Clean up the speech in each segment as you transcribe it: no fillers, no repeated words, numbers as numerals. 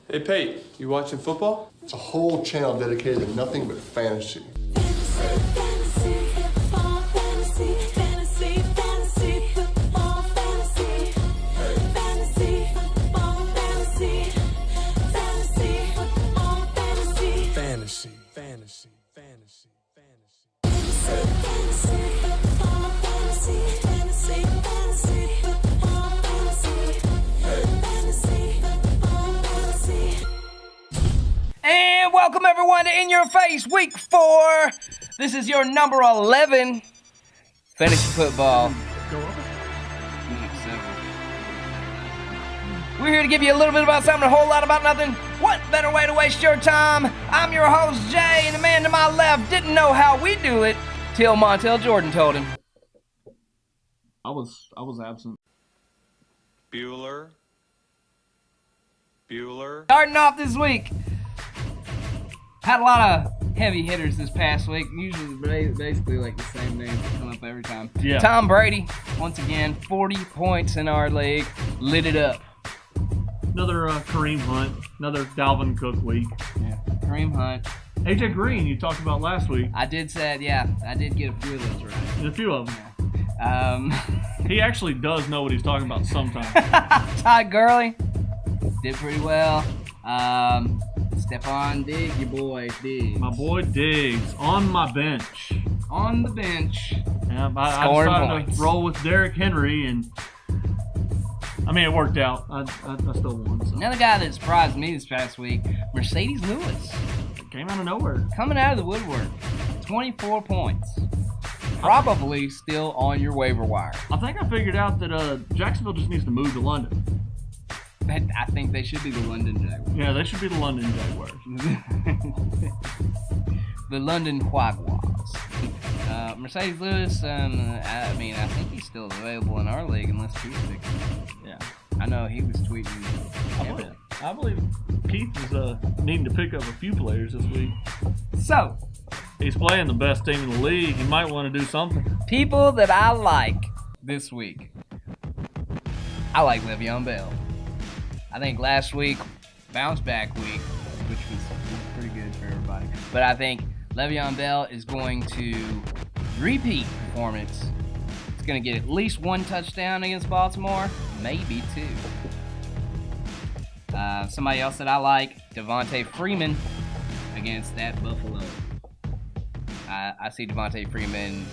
Hey, Pate, you watching football? It's a whole channel dedicated to nothing but fantasy. And welcome everyone to In Your Face Week 4. This is your number 11 fantasy football. We're here to give you a little bit about something, a whole lot about nothing. What better way to waste your time? I'm your host, Jay, and the man to my left didn't know how we do it till Montel Jordan told him. I was absent. Bueller. Starting off this week, had a lot of heavy hitters this past week. Usually basically like the same names that come up every time. Yeah. Tom Brady, once again, 40 points in our league, lit it up. Another Kareem Hunt. Another Dalvin Cook week. Yeah, Kareem Hunt. AJ Green, you talked about last week. I did say, yeah, I did get a few of those right. And a few of them. He actually does know what he's talking about sometimes. Todd Gurley did pretty well. Stephon Diggs, your boy Diggs. My boy Diggs on my bench. On the bench. Yeah, I Scoring decided points. to roll with Derrick Henry, and I mean it worked out. I still won. So. Another guy that surprised me this past week, Mercedes Lewis. It came out of nowhere. Coming out of the woodwork, 24 points. Probably still on your waiver wire. I think I figured out that Jacksonville just needs to move to London. I think they should be the London Jaguars. Yeah, they should be the London Jaguars. The London Quagwas. Mercedes Lewis, I think he's still available in our league unless Keith picks him. Yeah. I know he was tweeting. I believe Keith is needing to pick up a few players this week. So, He's playing the best team in the league. He might want to do something. people that I like this week. I like Le'Veon Bell. I think last week, bounce back week, which was pretty good for everybody. But I think Le'Veon Bell is going to repeat performance. He's going to get at least one touchdown against Baltimore, maybe two. Somebody else that I like, Devontae Freeman against that Buffalo. I see Devontae Freeman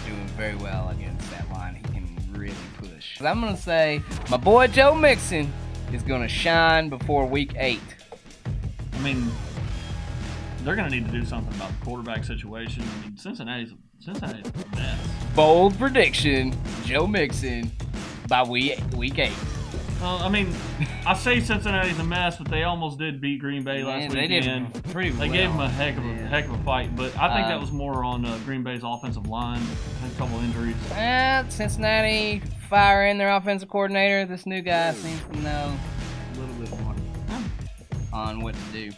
doing very well against that line. He can really push. I'm going to say my boy Joe Mixon is going to shine before week 8. I mean, they're going to need to do something about the quarterback situation. I mean, Cincinnati's a mess. Bold prediction, Joe Mixon by week 8. I mean, I say Cincinnati's a mess, but they almost did beat Green Bay last They weekend. did pretty well. They gave them a heck of a fight, but I think that was more on Green Bay's offensive line. Had a couple injuries. Cincinnati firing their offensive coordinator. This new guy seems to know a little bit more on what to do.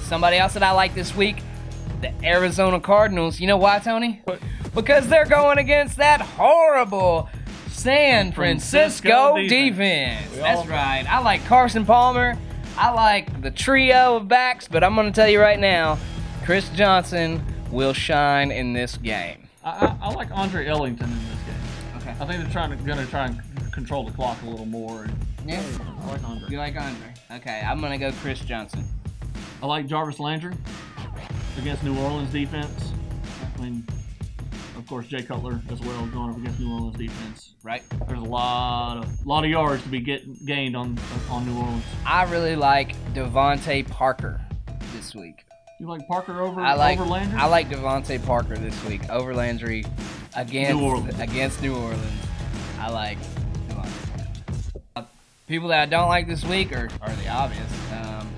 Somebody else that I like this week, the Arizona Cardinals. You know why, Tony? Because they're going against that horrible San Francisco defense. That's right. I like Carson Palmer. I like the trio of backs, but I'm going to tell you right now, Chris Johnson will shine in this game. I like Andre Ellington in this game. Okay. I think they're going to try and control the clock a little more. Yeah. I like Andre. You like Andre? Okay, I'm going to go Chris Johnson. I like Jarvis Landry against New Orleans defense. I mean, of course, Jay Cutler as well going up against New Orleans defense. Right. There's a lot of yards to be gained on New Orleans. I really like Devontae Parker this week. You like Parker over Landry? I like Devontae Parker this week over Landry against New Orleans. I like Devontae. People that I don't like this week are the obvious.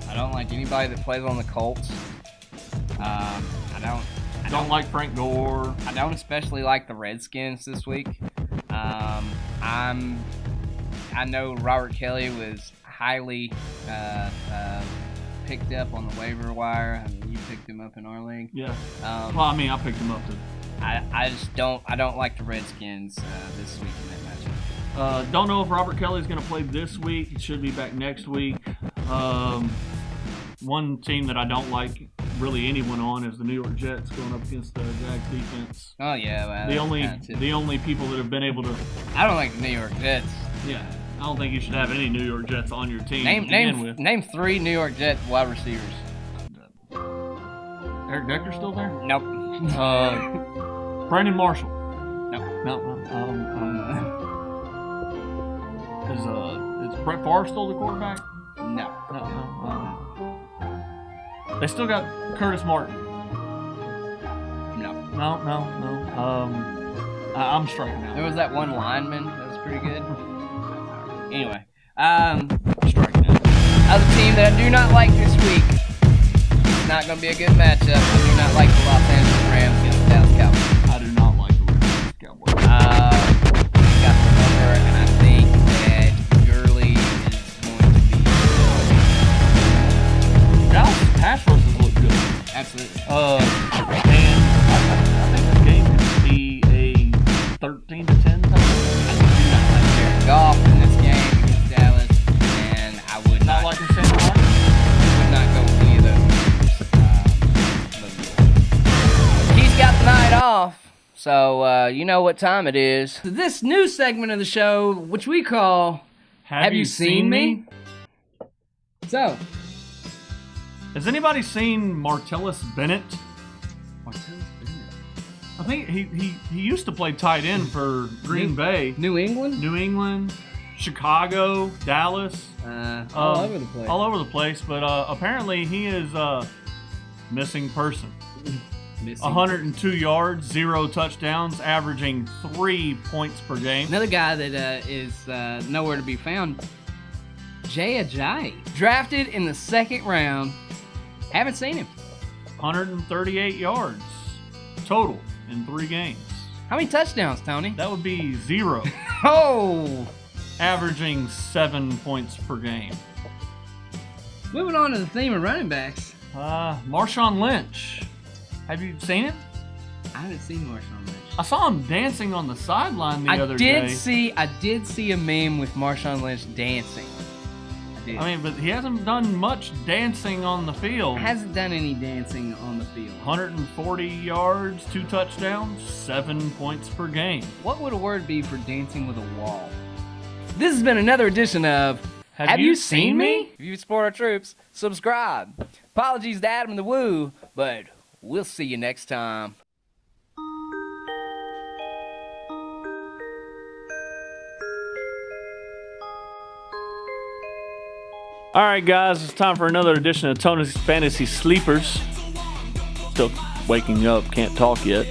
I don't like anybody that plays on the Colts. I don't like Frank Gore. I don't especially like the Redskins this week. I know Robert Kelly was highly picked up on the waiver wire. I mean, you picked him up in our league. Yeah. Well, I mean, I picked him up too. I just don't like the Redskins this week in that matchup. Don't know if Robert Kelly's going to play this week. He should be back next week. One team that I don't like really anyone on is the New York Jets going up against the Jags defense. Oh yeah, well, The only people that have been able to. I don't like the New York Jets. Yeah, I don't think you should have any New York Jets on your team. to begin with. Name 3 New York Jets wide receivers. Eric Decker still there? Nope. Brandon Marshall. Nope. No. Is Brett Favre still the quarterback? No. No. They still got Curtis Martin. No. No. I'm striking out. There was that one lineman that was pretty good. Anyway, striking out. Other team that I do not like this week. It's not going to be a good matchup. I do not like the Los Angeles Rams against the Dallas Cowboys. I do not like the Cowboys. Got the number, and I think that Gurley is going to be. Dallas pass rushes look good. Absolutely. And I think this game could be a 13-10 tie. I do not like Jared Goff in this game against Dallas, and I would Not not like in San Francisco. would not go with any of those games. He's got the night off, so you know what time it is. This new segment of the show, which we call Have You Seen Me? So, Has anybody seen Martellus Bennett? I think he used to play tight end for Green Bay, New England? New England, Chicago, Dallas, All over the place. all over the place. But apparently he is a missing person. Missing. 102 yards, 0 touchdowns, averaging 3 points per game. Another guy that is nowhere to be found, Jay Ajayi. Drafted in the 2nd round. Haven't seen him. 138 yards total in 3 games. How many touchdowns, Tony? That would be 0, Oh! averaging 7 points per game. Moving on to the theme of running backs. Marshawn Lynch. Have you seen him? I haven't seen Marshawn Lynch. I saw him dancing on the sideline the other day. I did see a meme with Marshawn Lynch dancing. I did. I mean, but he hasn't done much dancing on the field. Hasn't done any dancing on the field. 140 yards, 2 touchdowns, 7 points per game. What would a word be for dancing with a wall? This has been another edition of Have You Seen Me? If you support our troops, subscribe. Apologies to Adam and the Woo, but we'll see you next time. All right, guys, it's time for another edition of Tony's Fantasy Sleepers. Still waking up, can't talk yet.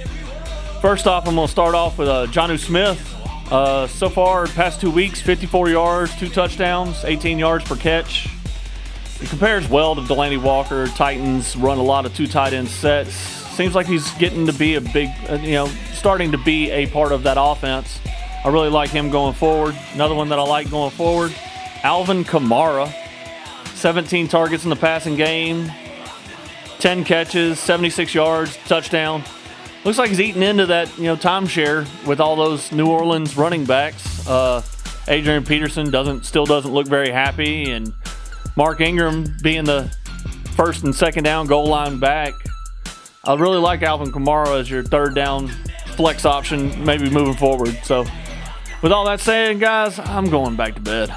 First off, I'm going to start off with Jonnu Smith. So far, past 2 weeks, 54 yards, 2 touchdowns, 18 yards per catch. He compares well to Delaney Walker. Titans run a lot of 2 tight end sets. Seems like he's getting to be a big, starting to be a part of that offense. I really like him going forward. Another one that I like going forward, Alvin Kamara. 17 targets in the passing game, 10 catches, 76 yards, touchdown. Looks like he's eating into that, timeshare with all those New Orleans running backs. Adrian Peterson still doesn't look very happy, and Mark Ingram being the first and second down goal line back. I really like Alvin Kamara as your 3rd down flex option, maybe moving forward. So, with all that said, guys, I'm going back to bed.